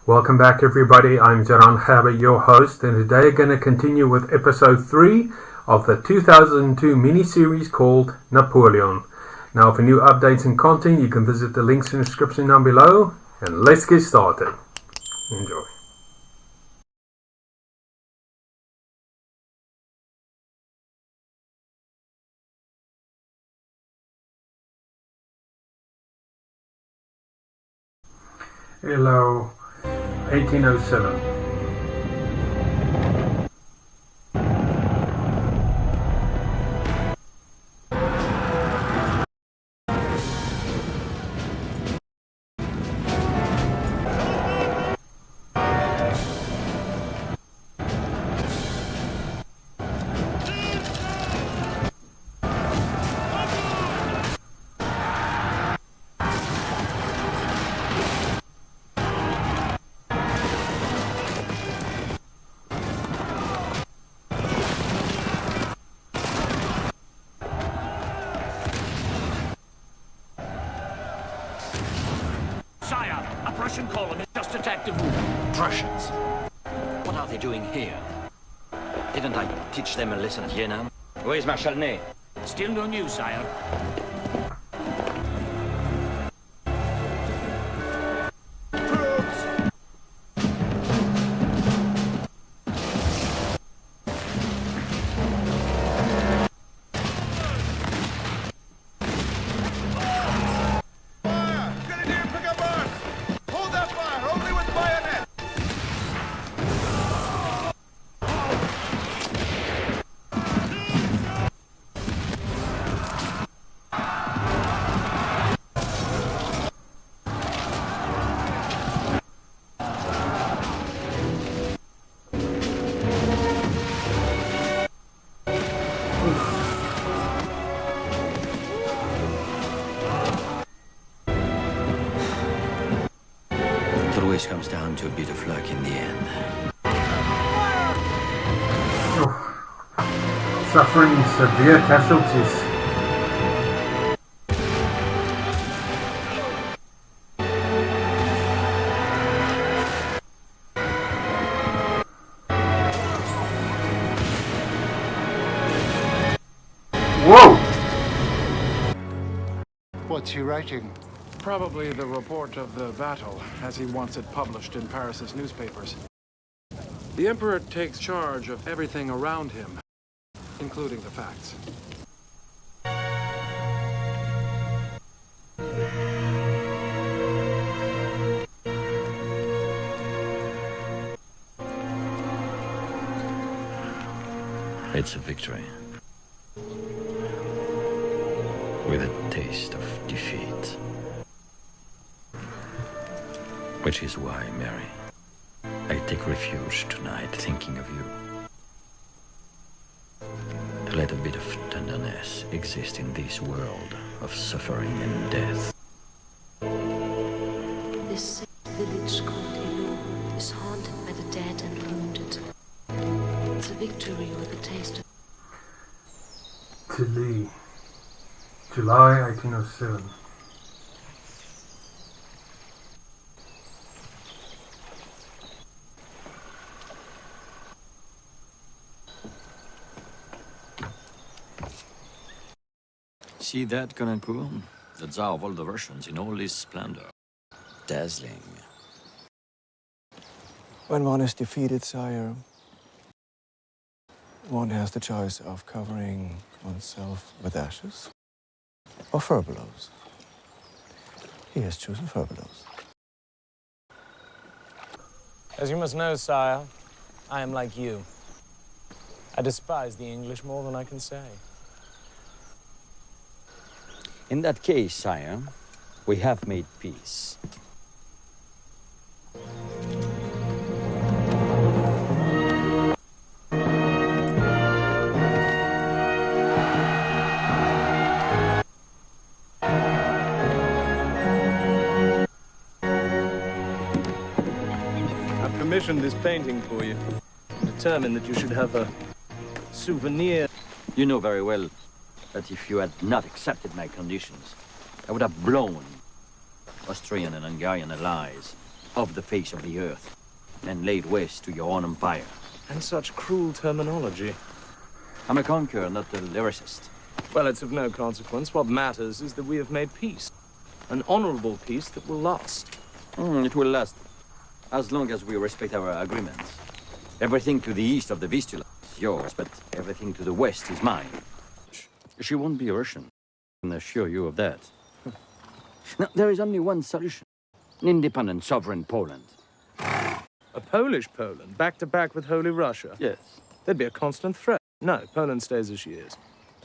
Welcome back, everybody. I'm Gérard, your host, and today I'm going to continue with episode 3 of the 2002 mini-series called Napoleon. Now, for new updates and content, you can visit the links in the description down below, and let's get started. Enjoy. Hello. 1807. Prussian column has just attacked the room. Prussians? What are they doing here? Didn't I teach them a lesson at Jena? Where is Marshal Ney? Still no news, sire. It always comes down to a bit of luck in the end. Suffering severe casualties. Whoa! What's he writing? Probably the report of the battle, as he wants it published in Paris's newspapers. The Emperor takes charge of everything around him, including the facts. It's a victory. With a taste of defeat. Which is why, Mary, I take refuge tonight thinking of you. To let a bit of tenderness exist in this world of suffering and death. This village called Ilou is haunted by the dead and wounded. It's a victory with a taste of... Tilly, July 1807. See that, Cawnpore? The Tsar of all the Russians in all his splendor. Dazzling. When one is defeated, sire, one has the choice of covering oneself with ashes or furbelows. He has chosen furbelows. As you must know, sire, I am like you. I despise the English more than I can say. In that case, sire, we have made peace. I've commissioned this painting for you. Determined that you should have a souvenir You know very well that if you had not accepted my conditions, I would have blown Austrian and Hungarian allies off the face of the earth and laid waste to your own empire. And such cruel terminology. I'm a conqueror, not a lyricist. Well, it's of no consequence. What matters is that we have made peace. An honorable peace that will last. It will last as long as we respect our agreements. Everything to the east of the Vistula is yours, but everything to the west is mine. She won't be Russian. I can assure you of that. Now, there is only one solution. An independent, sovereign Poland. A Polish Poland, back-to-back with Holy Russia? Yes. There'd be a constant threat. No, Poland stays as she is.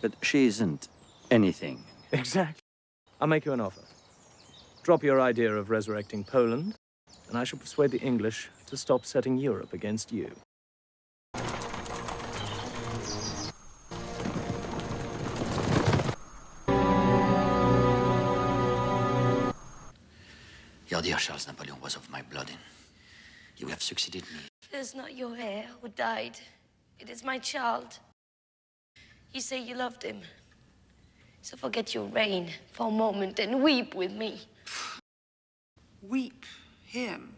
But she isn't anything. Exactly. I'll make you an offer. Drop your idea of resurrecting Poland, and I shall persuade the English to stop setting Europe against you. Your dear Charles Napoleon was of my blood, and you have succeeded me. It is not your heir who died. It is my child. You say you loved him. So forget your reign for a moment and weep with me. Weep him.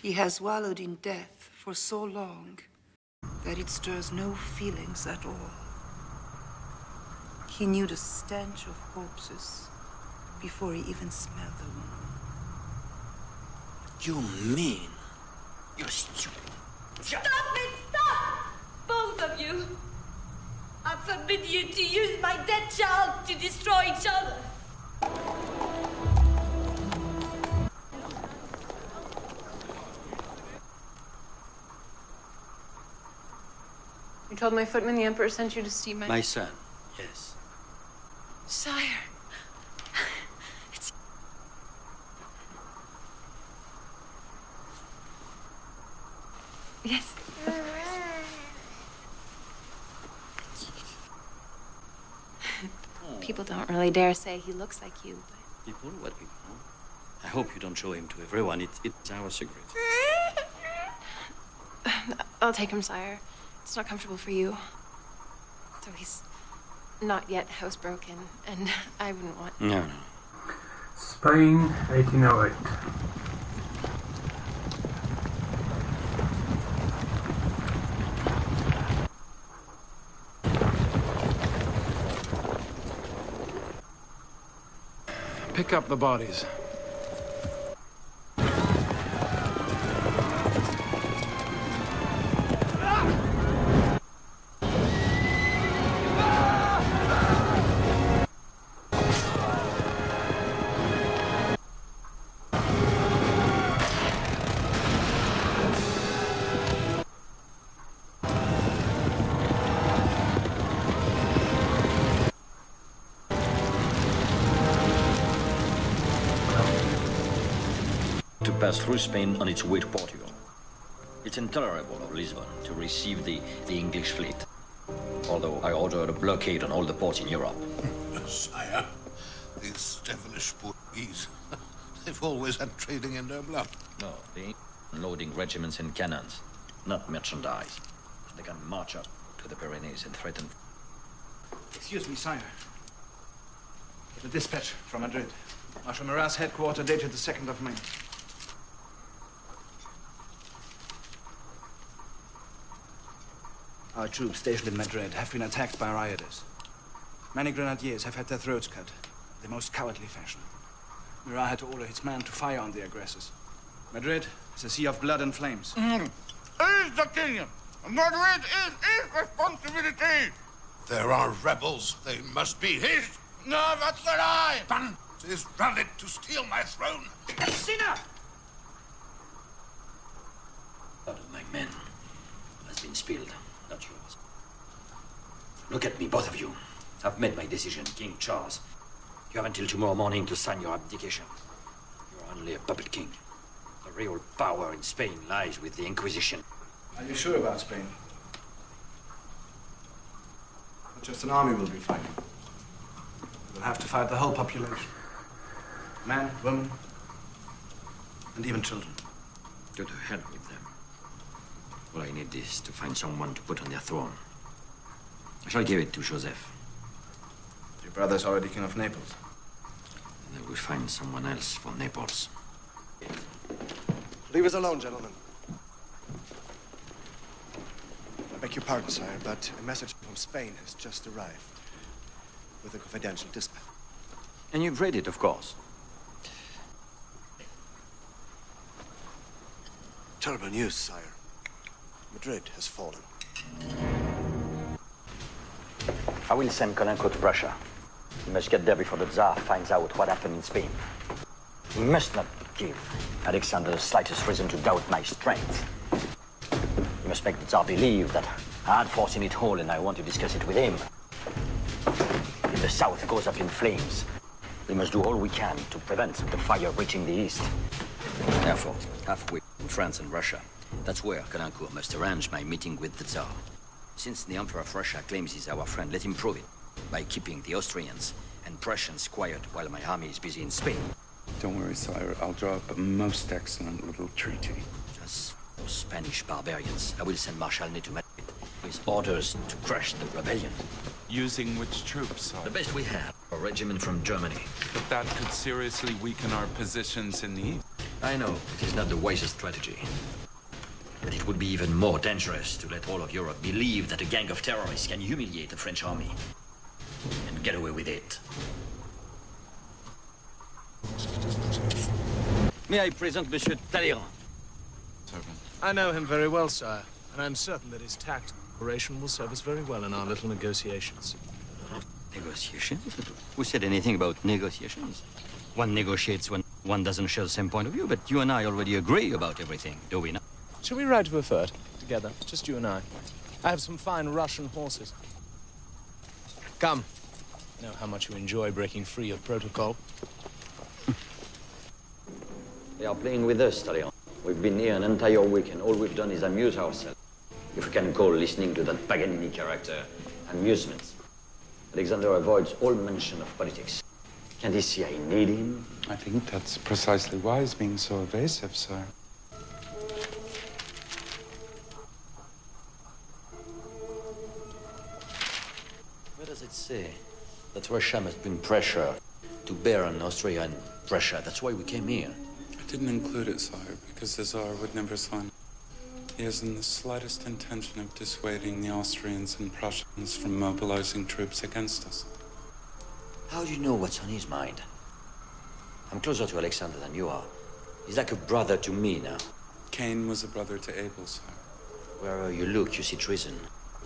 He has wallowed in death for so long that it stirs no feelings at all. He knew the stench of corpses before he even smelled the one. You mean? You're stupid. Stop it! Stop! Both of you! I forbid you to use my dead child to destroy each other. You told my footman the Emperor sent you to see my... My son, yes. Sire. Yes. People don't really dare say he looks like you, but... People? What people? I hope you don't show him to everyone. It's our secret. I'll take him, sire. It's not comfortable for you. So he's not yet housebroken, and I wouldn't want... No. Spain, 1808. Pick up the bodies. Pass through Spain on its way to Portugal. It's intolerable of Lisbon to receive the English fleet, although I ordered a blockade on all the ports in Europe. Sire, these devilish Portuguese, they've always had trading in their blood. No, they loading regiments and cannons, not merchandise. They can march up to the Pyrenees and threaten... Excuse me, sire. The dispatch from Madrid. Marshal Murat's headquarters dated the 2nd of May. Our troops stationed in Madrid have been attacked by rioters. Many grenadiers have had their throats cut, in the most cowardly fashion. Murat had to order his men to fire on the aggressors. Madrid is a sea of blood and flames. It is the king. Madrid is his responsibility. There are rebels. They must be his. No, that's the lie. Done is rallied to steal my throne. Sinner! Blood of my men has been spilled. Not yours. Look at me, both of you. I've made my decision, King Charles. You have until tomorrow morning to sign your abdication. You're only a puppet king. The real power in Spain lies with the Inquisition. Are you sure about Spain? Not just an army will be fighting. We'll have to fight the whole population. Men, women, and even children. Go to hell with them. All I need is to find someone to put on their throne. I shall give it to Joseph. Your brother's already king of Naples. And I will find someone else for Naples. Leave us alone, gentlemen. I beg your pardon, sire, but a message from Spain has just arrived with a confidential dispatch. And you've read it, of course. Terrible news, sire. Madrid has fallen. I will send Calanco to Russia. He must get there before the Tsar finds out what happened in Spain. He must not give Alexander the slightest reason to doubt my strength. He must make the Tsar believe that I had force in it all and I want to discuss it with him. If the south goes up in flames, we must do all we can to prevent the fire reaching the east. Therefore, halfway in France and Russia, that's where Calanco must arrange my meeting with the Tsar. Since the Emperor of Russia claims he's our friend, let him prove it by keeping the Austrians and Prussians quiet while my army is busy in Spain. Don't worry, sire. I'll draw up a most excellent little treaty. As for Spanish barbarians, I will send Marshal Ney to Madrid with orders to crush the rebellion. Using which troops, sire? The best we have, a regiment from Germany. But that could seriously weaken our positions in the east. I know, it is not the wisest strategy. But it would be even more dangerous to let all of Europe believe that a gang of terrorists can humiliate the French army and get away with it. May I present Monsieur Talleyrand? I know him very well, sire, and I'm certain that his tact operation will serve us very well in our little negotiations. Negotiations? Who said anything about negotiations? One negotiates when one doesn't share the same point of view, but you and I already agree about everything, do we not? Shall we ride to a fort together, just you and I? I have some fine Russian horses. Come. I know how much you enjoy breaking free of protocol. They are playing with us, Talleyrand. We've been here an entire week, and all we've done is amuse ourselves. If we can call listening to that Paganini character amusement. Alexander avoids all mention of politics. Can't he see I need him? I think that's precisely why he's being so evasive, sire. Where does it say that Russia must bring pressure to bear on Austria and Prussia? That's why we came here. I didn't include it, sire, because the Tsar would never sign. He hasn't the slightest intention of dissuading the Austrians and Prussians from mobilizing troops against us. How do you know what's on his mind? I'm closer to Alexander than you are. He's like a brother to me now. Cain was a brother to Abel, sire. Wherever you look, you see treason.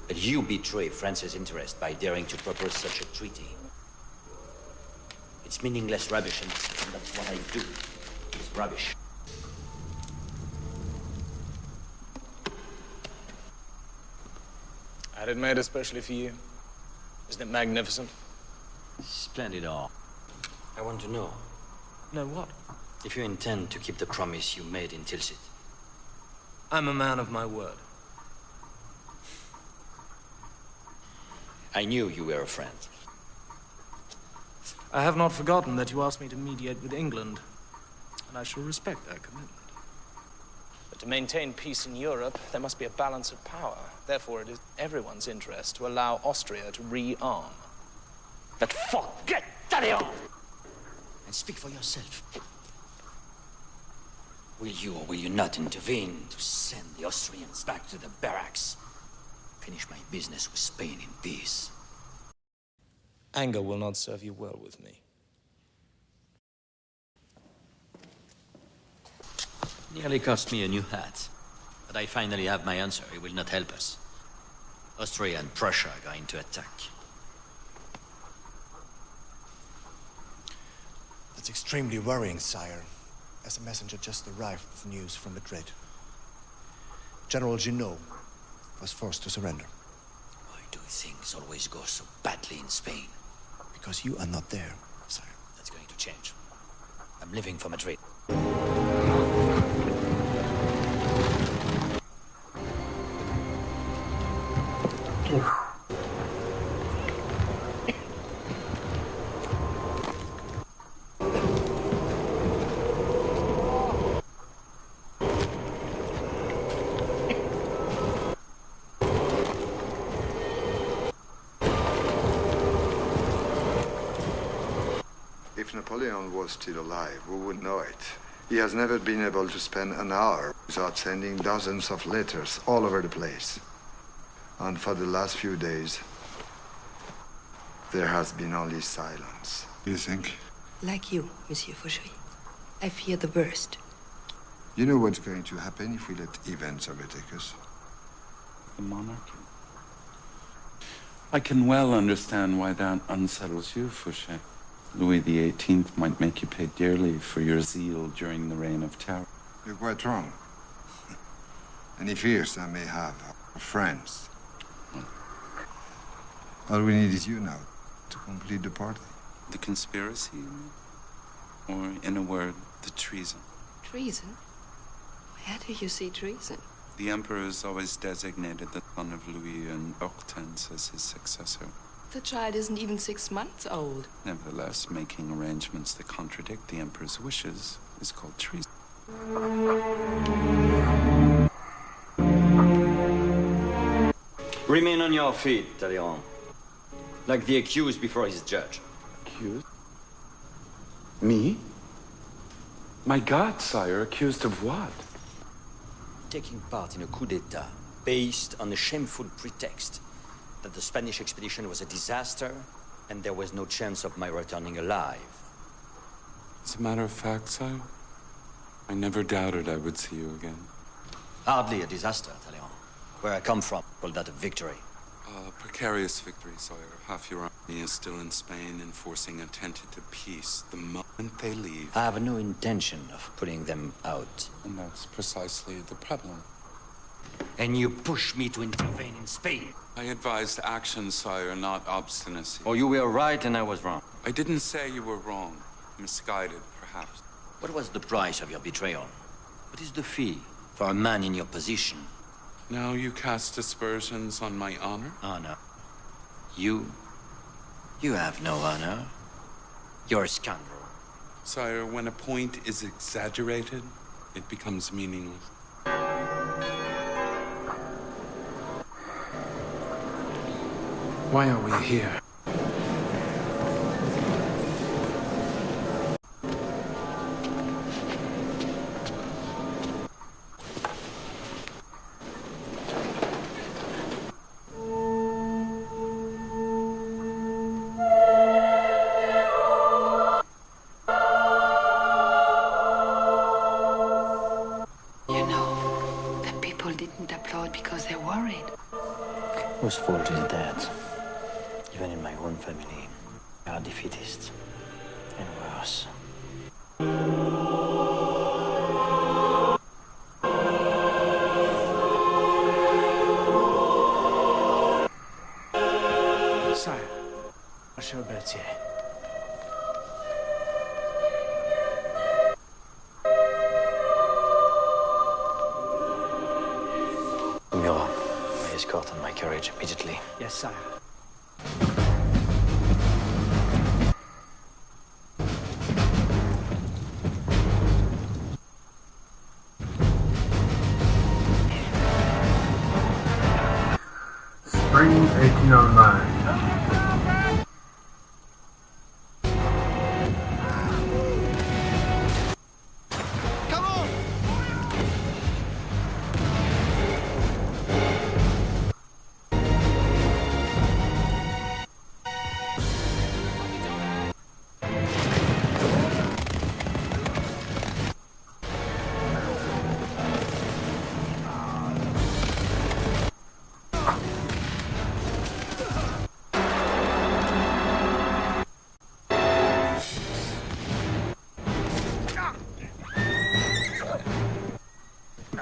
But you betray France's interest by daring to propose such a treaty. It's meaningless rubbish, and that's what I do. It's rubbish. I had it made especially for you. Isn't it magnificent? Splendid art. I want to know. Know what? If you intend to keep the promise you made in Tilsit. I'm a man of my word. I knew you were a friend. I have not forgotten that you asked me to mediate with England, and I shall respect that commitment. But to maintain peace in Europe, there must be a balance of power. Therefore, it is everyone's interest to allow Austria to rearm. But forget Talleyrand! And speak for yourself. Will you or will you not intervene to send the Austrians back to the barracks? Finish my business with Spain in peace. Anger will not serve you well with me. Nearly cost me a new hat. But I finally have my answer. It will not help us. Austria and Prussia are going to attack. That's extremely worrying, sire, as a messenger just arrived with news from Madrid. General Junot was forced to surrender. Why do things always go so badly in Spain? Because you are not there, sire. That's going to change. I'm leaving for Madrid. if Napoleon was still alive, we would know it. He has never been able to spend an hour without sending dozens of letters all over the place. And for the last few days, there has been only silence. You think? Like you, Monsieur Fauchery. I fear the worst. You know what's going to happen if we let events overtake us? The monarchy. I can well understand why that unsettles you, Fouché. Louis XVIII might make you pay dearly for your zeal during the Reign of Terror. You're quite wrong. Any fears I may have are friends. All we need is you now to complete the party. The conspiracy, you mean? Or, in a word, the treason. Treason? Where do you see treason? The Emperor has always designated the son of Louis and Hortense as his successor. The child isn't even 6 months old. Nevertheless, making arrangements that contradict the Emperor's wishes is called treason. Remain on your feet, Talleyrand. Like the accused before his judge. Accused? Me? My God, sire, accused of what? Taking part in a coup d'etat based on the shameful pretext that the Spanish expedition was a disaster and there was no chance of my returning alive. As a matter of fact, sire, I never doubted I would see you again. Hardly a disaster, Talleyrand. Where I come from, call that a victory. A precarious victory, sire. Half your army is still in Spain, enforcing a tentative peace the moment they leave. I have no intention of putting them out. And that's precisely the problem. And you push me to intervene in Spain. I advised action, sire, not obstinacy. Oh, you were right and I was wrong. I didn't say you were wrong. Misguided, perhaps. What was the price of your betrayal? What is the fee for a man in your position? Now you cast aspersions on my honor? Honor? You have no honor. You're a scoundrel. Sire, when a point is exaggerated, it becomes meaningless. Why are we here? You know, the people didn't applaud because they're worried. Whose fault is that? Even in my own family, we are defeatists. And worse. Sire, Marshal Berthier. Murat, my escort and my carriage immediately. Yes, sire. Spring 1809.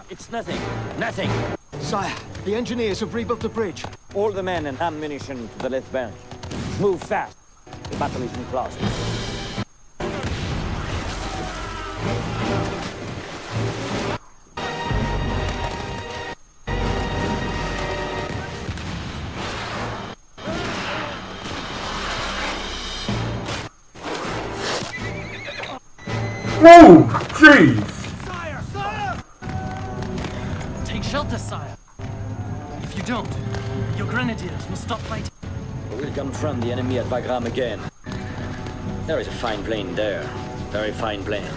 It's nothing. Nothing. Sire, the engineers have rebuilt the bridge. All the men and ammunition to the left bank. Move fast. The battle is in close. Whoa! Jeez! Sire! Sire! Take shelter, sire. If you don't, your grenadiers will stop fighting. We will confront the enemy at Wagram again. There is a fine plane there. Very fine plane.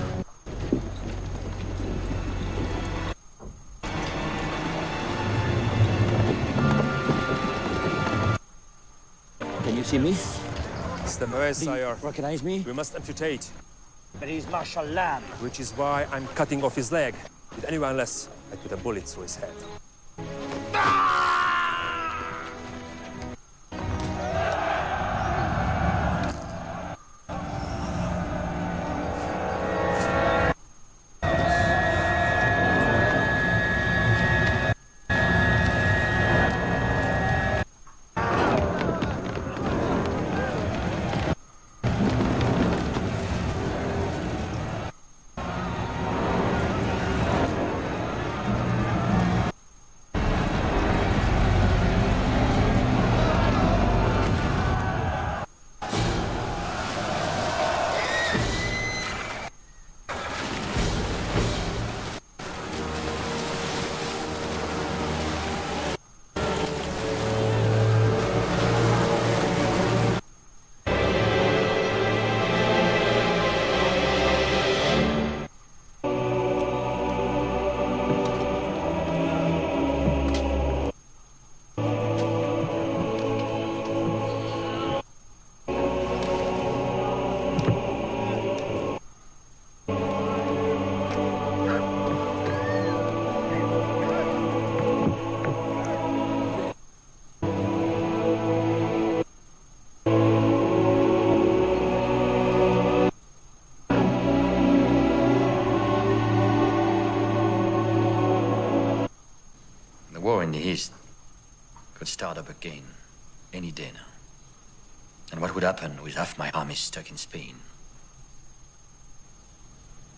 Can you see me? It's the Noel, sire. Recognize me? We must amputate. But he's Marshal Lamb. Which is why I'm cutting off his leg. With anyone less, I put a bullet through his head. The war in the East could start up again any day now. And what would happen with half my army stuck in Spain?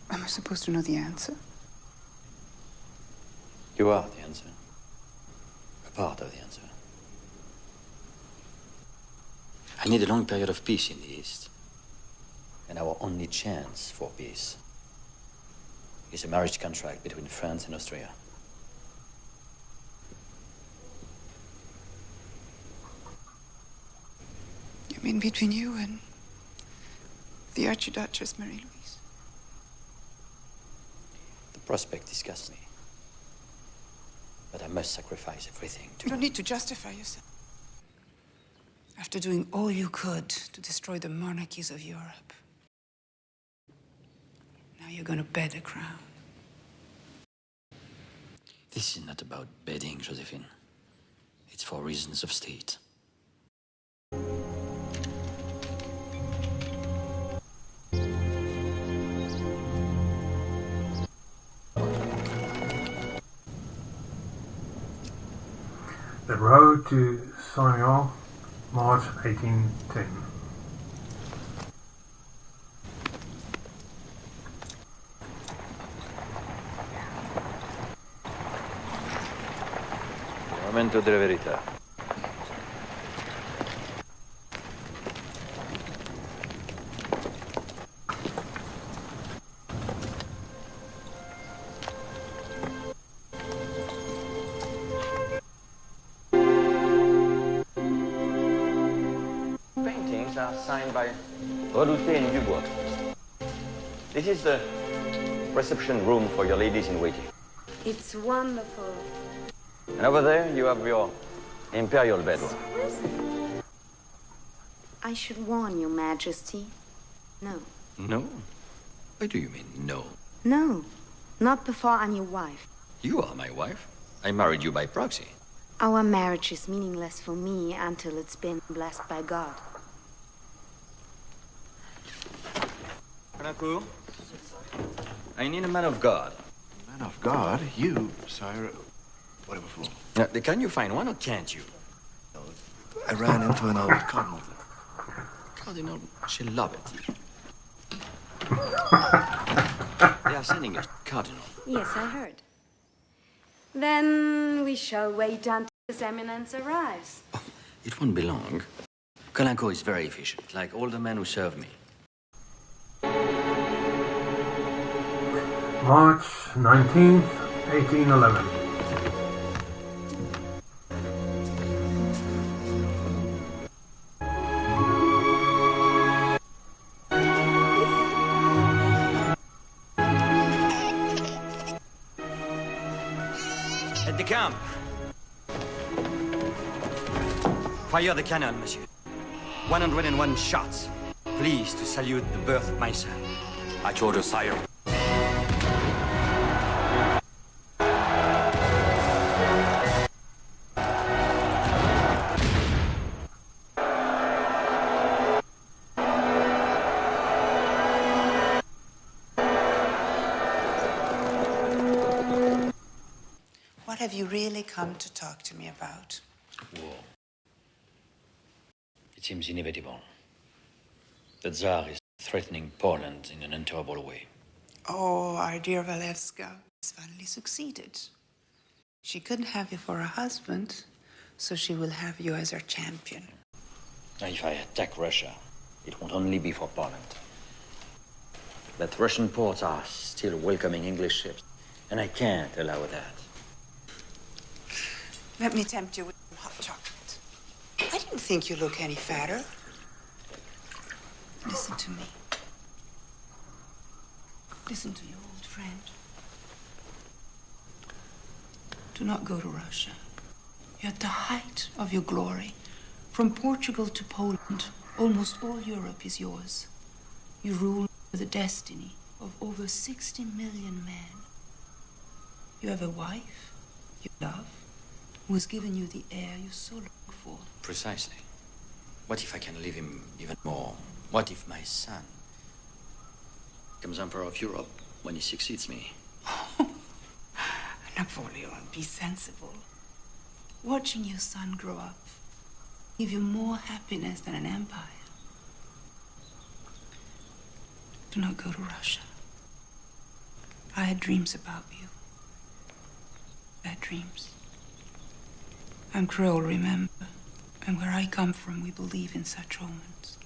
Am I supposed to know the answer? You are the answer. A part of the answer. I need a long period of peace in the East. And our only chance for peace is a marriage contract between France and Austria. You mean between you and the Archduchess Marie-Louise? The prospect disgusts me. But I must sacrifice everything to... You don't need to justify yourself. After doing all you could to destroy the monarchies of Europe, now you're going to bed a crown. This is not about bedding, Josephine. It's for reasons of state. The Road to Simoneau, March 1810. Momento della verità. Paintings are signed by Redoute and Dubois. This is the reception room for your ladies in waiting. It's wonderful. And over there, you have your imperial bedroom. I should warn you, Majesty. No. No? What do you mean, no? No. Not before I'm your wife. You are my wife. I married you by proxy. Our marriage is meaningless for me until it's been blessed by God. Kanaku? I need a man of God. Man of God? You, sire? Whatever for. Can you find one or can't you? I ran into an old cardinal. Cardinal, she love it. They are sending a cardinal. Yes, I heard. Then we shall wait until His Eminence arrives. It won't be long. Calanco is very efficient, like all the men who serve me. March 19th, 1811. de camp. Fire the cannon, monsieur. 101 shots. Pleased to salute the birth of my son. At your order, sire. What have you really come to talk to me about? War. It seems inevitable. The Tsar is threatening Poland in an intolerable way. Oh, our dear Walewska has finally succeeded. She couldn't have you for a husband, so she will have you as her champion. If I attack Russia, it won't only be for Poland. But Russian ports are still welcoming English ships, and I can't allow that. Let me tempt you with some hot chocolate. I didn't think you look any fatter. Listen to me. Listen to your old friend. Do not go to Russia. You're at the height of your glory. From Portugal to Poland, almost all Europe is yours. You rule the destiny of over 60 million men. You have a wife you love, who has given you the air you so long for. Precisely. What if I can leave him even more? What if my son becomes Emperor of Europe when he succeeds me? Napoleon, be sensible. Watching your son grow up give you more happiness than an empire. Do not go to Russia. I had dreams about you. Bad dreams. I'm Creole, remember? And where I come from, we believe in such omens.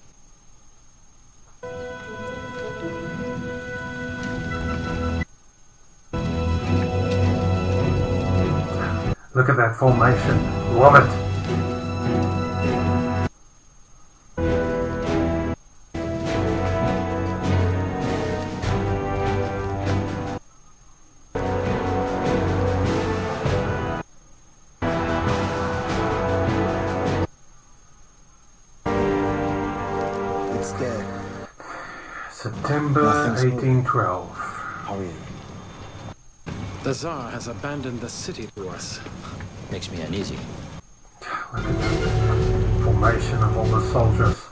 Look at that formation. Love it. It's dead. September Nothing's 1812. Hurry. The Tsar has abandoned the city to us. Makes me uneasy. Look at the formation of all the soldiers.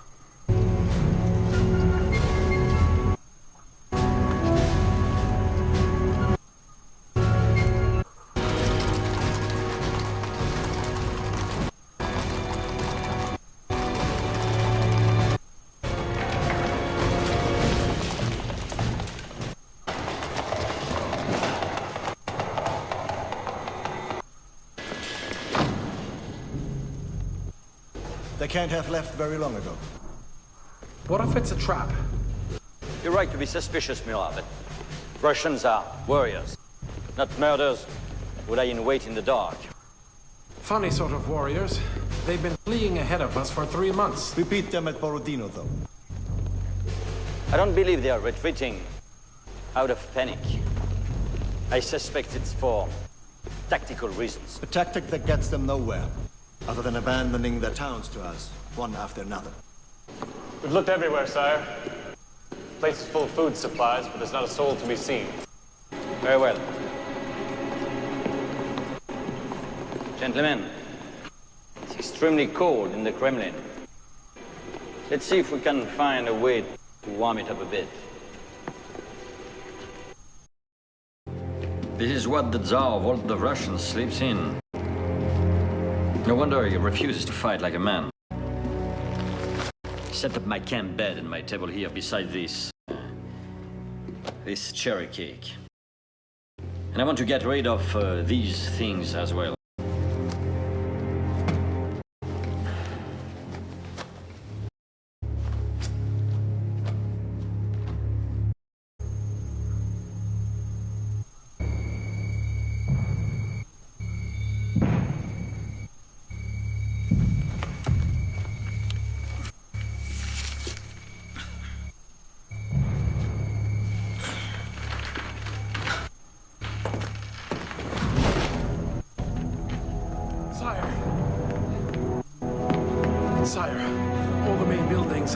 They can't have left very long ago. What if it's a trap? You're right to be suspicious, Murat, but Russians are warriors, not murderers who lie in wait in the dark. Funny sort of warriors. They've been fleeing ahead of us for 3 months. We beat them at Borodino, though. I don't believe they are retreating out of panic. I suspect it's for tactical reasons. A tactic that gets them nowhere, other than abandoning their towns to us, one after another. We've looked everywhere, sire. The place is full of food supplies, but there's not a soul to be seen. Very well. Gentlemen, it's extremely cold in the Kremlin. Let's see if we can find a way to warm it up a bit. This is what the Tsar of all the Russians sleeps in. No wonder he refuses to fight like a man. Set up my camp bed and my table here beside this cherry cake. And I want to get rid of these things as well.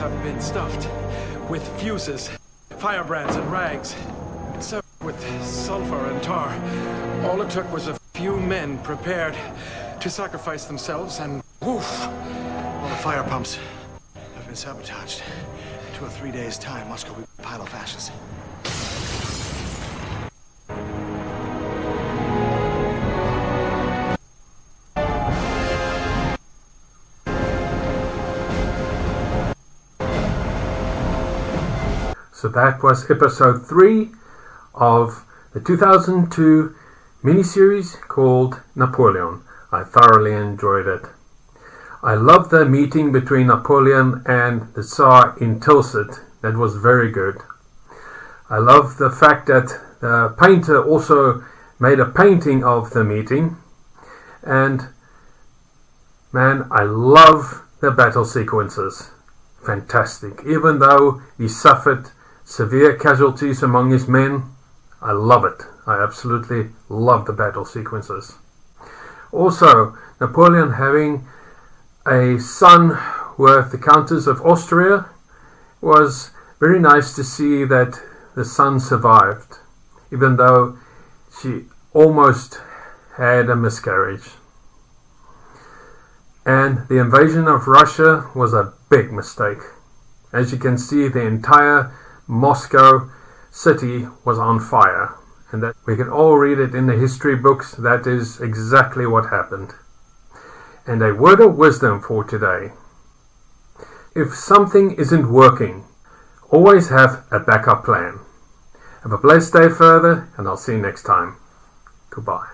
have been stuffed with fuses, firebrands, and rags, served with sulfur and tar. All it took was a few men prepared to sacrifice themselves, and woof! All the fire pumps have been sabotaged. 2 or 3 days' time, Moscow will be a pile of ashes. So that was episode 3 of the 2002 miniseries called Napoleon. I thoroughly enjoyed it. I loved the meeting between Napoleon and the Tsar in Tilsit. That was very good. I love the fact that the painter also made a painting of the meeting. And man, I love the battle sequences. Fantastic. Even though he suffered severe casualties among his men, I love it. I absolutely love the battle sequences. Also, Napoleon having a son with the Countess of Austria was very nice to see that the son survived, even though she almost had a miscarriage. And the invasion of Russia was a big mistake. As you can see, the entire Moscow city was on fire, and that we can all read it in the history books. That is exactly what happened. And a word of wisdom for today: if something isn't working, always have a backup plan. Have a blessed day further, and I'll see you next time. Goodbye.